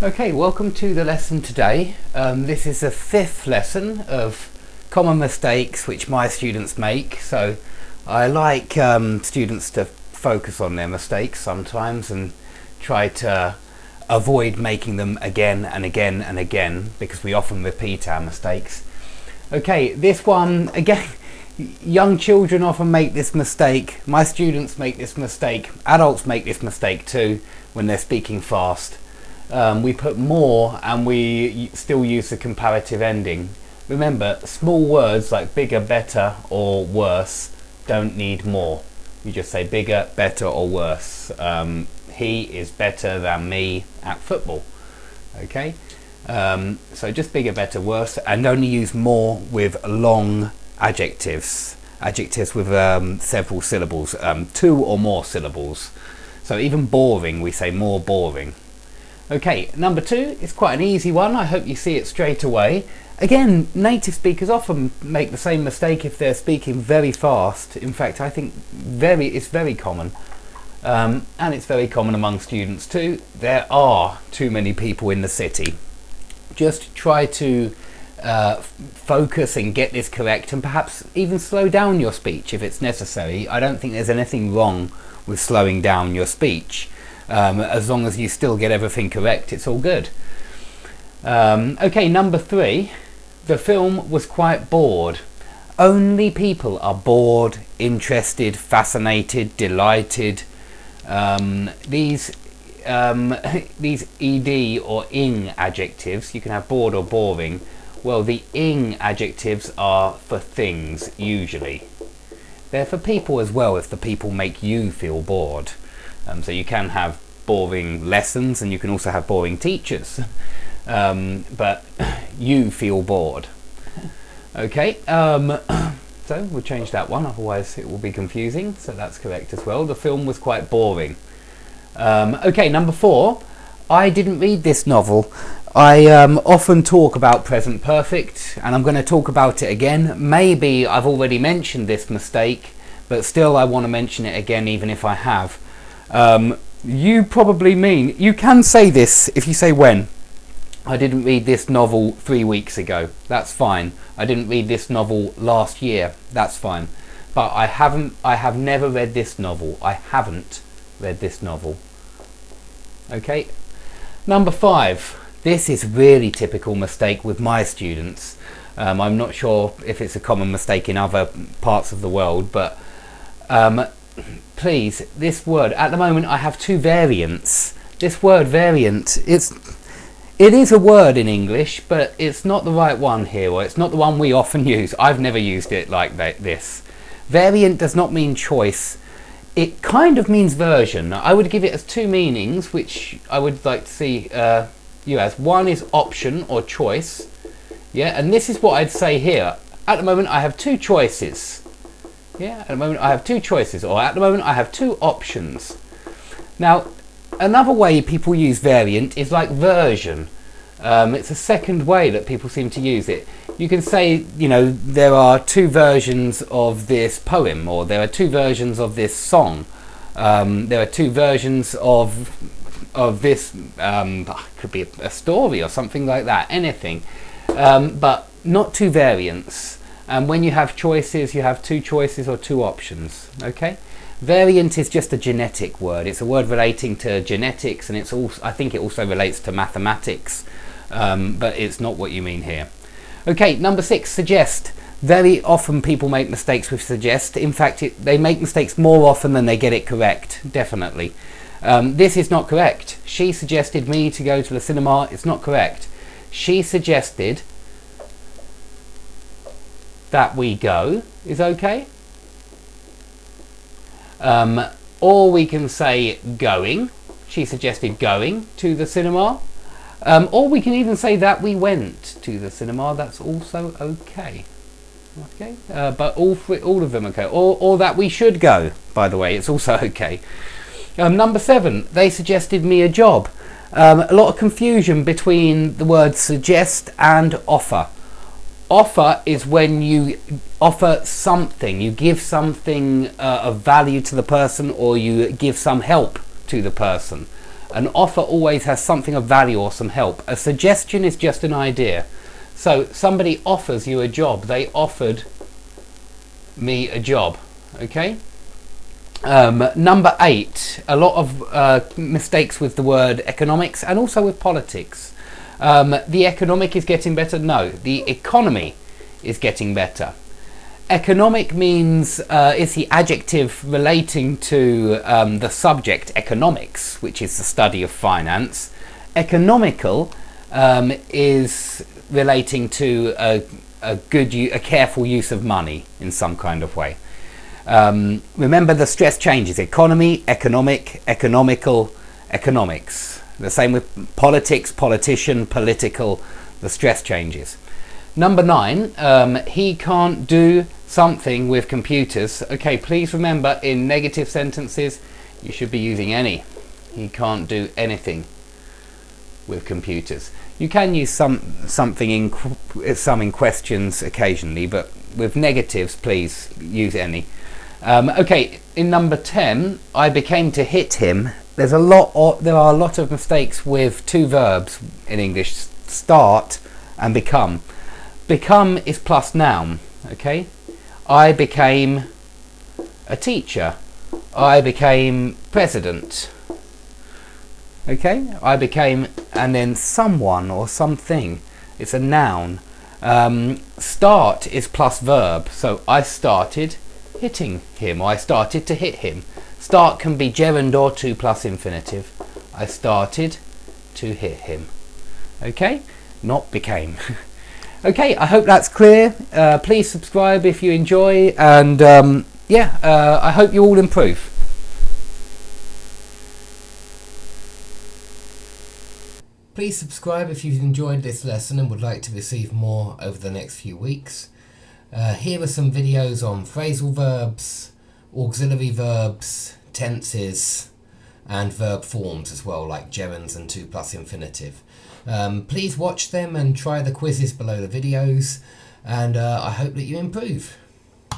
Okay, welcome to the lesson today. This is the fifth lesson of common mistakes which my students make. So I like students to focus on their mistakes sometimes and try to avoid making them again and again and again, because we often repeat our mistakes. Okay, this one again. Young children often make this mistake. My students make this mistake. Adults make this mistake too when they're speaking fast. We put more and we still use the comparative ending. Remember, small words like bigger, better or worse don't need more. You just say bigger, better or worse. He is better than me at football. Okay, so just bigger, better, worse, and only use more with long adjectives with several syllables, 2 or more syllables. So even boring, we say more boring. Okay, number 2 is quite an easy one. I hope you see it straight away. Again, native speakers often make the same mistake if they're speaking very fast. In fact, I think it's very common. And it's very common among students too. There are too many people in the city. Just try to focus and get this correct, and perhaps even slow down your speech if it's necessary. I don't think there's anything wrong with slowing down your speech. As long as you still get everything correct, it's all good. Okay, number 3. The film was quite bored. Only people are bored, interested, fascinated, delighted. These ed or ing adjectives, you can have bored or boring. Well, the ing adjectives are for things, usually. They're for people as well, if the people make you feel bored. So you can have boring lessons and you can also have boring teachers. But you feel bored. Okay, so we'll change that one, otherwise it will be confusing. So that's correct as well. The film was quite boring. Okay, number 4. I didn't read this novel. I often talk about present perfect, and I'm going to talk about it again. Maybe I've already mentioned this mistake, but still I want to mention it again even if I have. You probably mean, you can say this if you say when. I didn't read this novel 3 weeks ago. That's fine. I didn't read this novel last year. That's fine. But I have never read this novel. I haven't read this novel. Okay. Number 5. This is really typical mistake with my students. I'm not sure if it's a common mistake in other parts of the world, but please, this word, at the moment I have 2 variants. This word variant, it is a word in English, but it's not the right one here, or it's not the one we often use. I've never used it like this. Variant does not mean choice. It kind of means version. I would give it as 2 meanings, which I would like to see you as. One is option or choice. Yeah, and this is what I'd say here. At the moment I have 2 choices. Yeah, at the moment I have 2 choices, or at the moment I have 2 options. Now, another way people use variant is like version. It's a second way that people seem to use it. You can say, you know, there are 2 versions of this poem, or there are 2 versions of this song. There are 2 versions of this, could be a story or something like that, anything. But not 2 variants. And when you have choices, you have 2 choices or 2 options. Okay? Variant is just a genetic word. It's a word relating to genetics, and it's also, I think it also relates to mathematics, but it's not what you mean here. Okay, number 6, suggest. Very often people make mistakes with suggest. In fact, they make mistakes more often than they get it correct, definitely. This is not correct. She suggested me to go to the cinema. It's not correct. She suggested that we go is okay. Or we can say going. She suggested going to the cinema. Or we can even say that we went to the cinema. That's also okay. Okay, but all of them okay. Or that we should go, by the way, it's also okay. Number 7, they suggested me a job. A lot of confusion between the words suggest and offer. Offer is when you offer something, you give something of value to the person, or you give some help to the person. An offer always has something of value or some help. A suggestion is just an idea. So somebody offers you a job. They offered me a job. Okay. Number 8, a lot of mistakes with the word economics and also with politics. The economic is getting better? No, the economy is getting better. Economic means is the adjective relating to the subject economics, which is the study of finance. Economical is relating to a careful use of money in some kind of way. Remember the stress changes: economy, economic, economical, economics. The same with politics, politician, political, the stress changes. Number 9, he can't do something with computers. Okay, please remember, in negative sentences you should be using any. He can't do anything with computers. You can use something in questions occasionally, but with negatives please use any. Okay, in number 10, I became to hit him. There are a lot of mistakes with two verbs in English: start and become. Become is plus noun. Okay, I became a teacher. I became president. Okay, I became, and then someone or something. It's a noun. Start is plus verb. So I started hitting him, or I started to hit him. Start can be gerund or to plus infinitive. I started to hit him. Okay, not became. Okay, I hope that's clear. Please subscribe if you enjoy, and I hope you all improve. Please subscribe if you've enjoyed this lesson and would like to receive more over the next few weeks. Here are some videos on phrasal verbs, auxiliary verbs, tenses, and verb forms as well, like gerunds and to plus infinitive. Please watch them and try the quizzes below the videos, and I hope that you improve.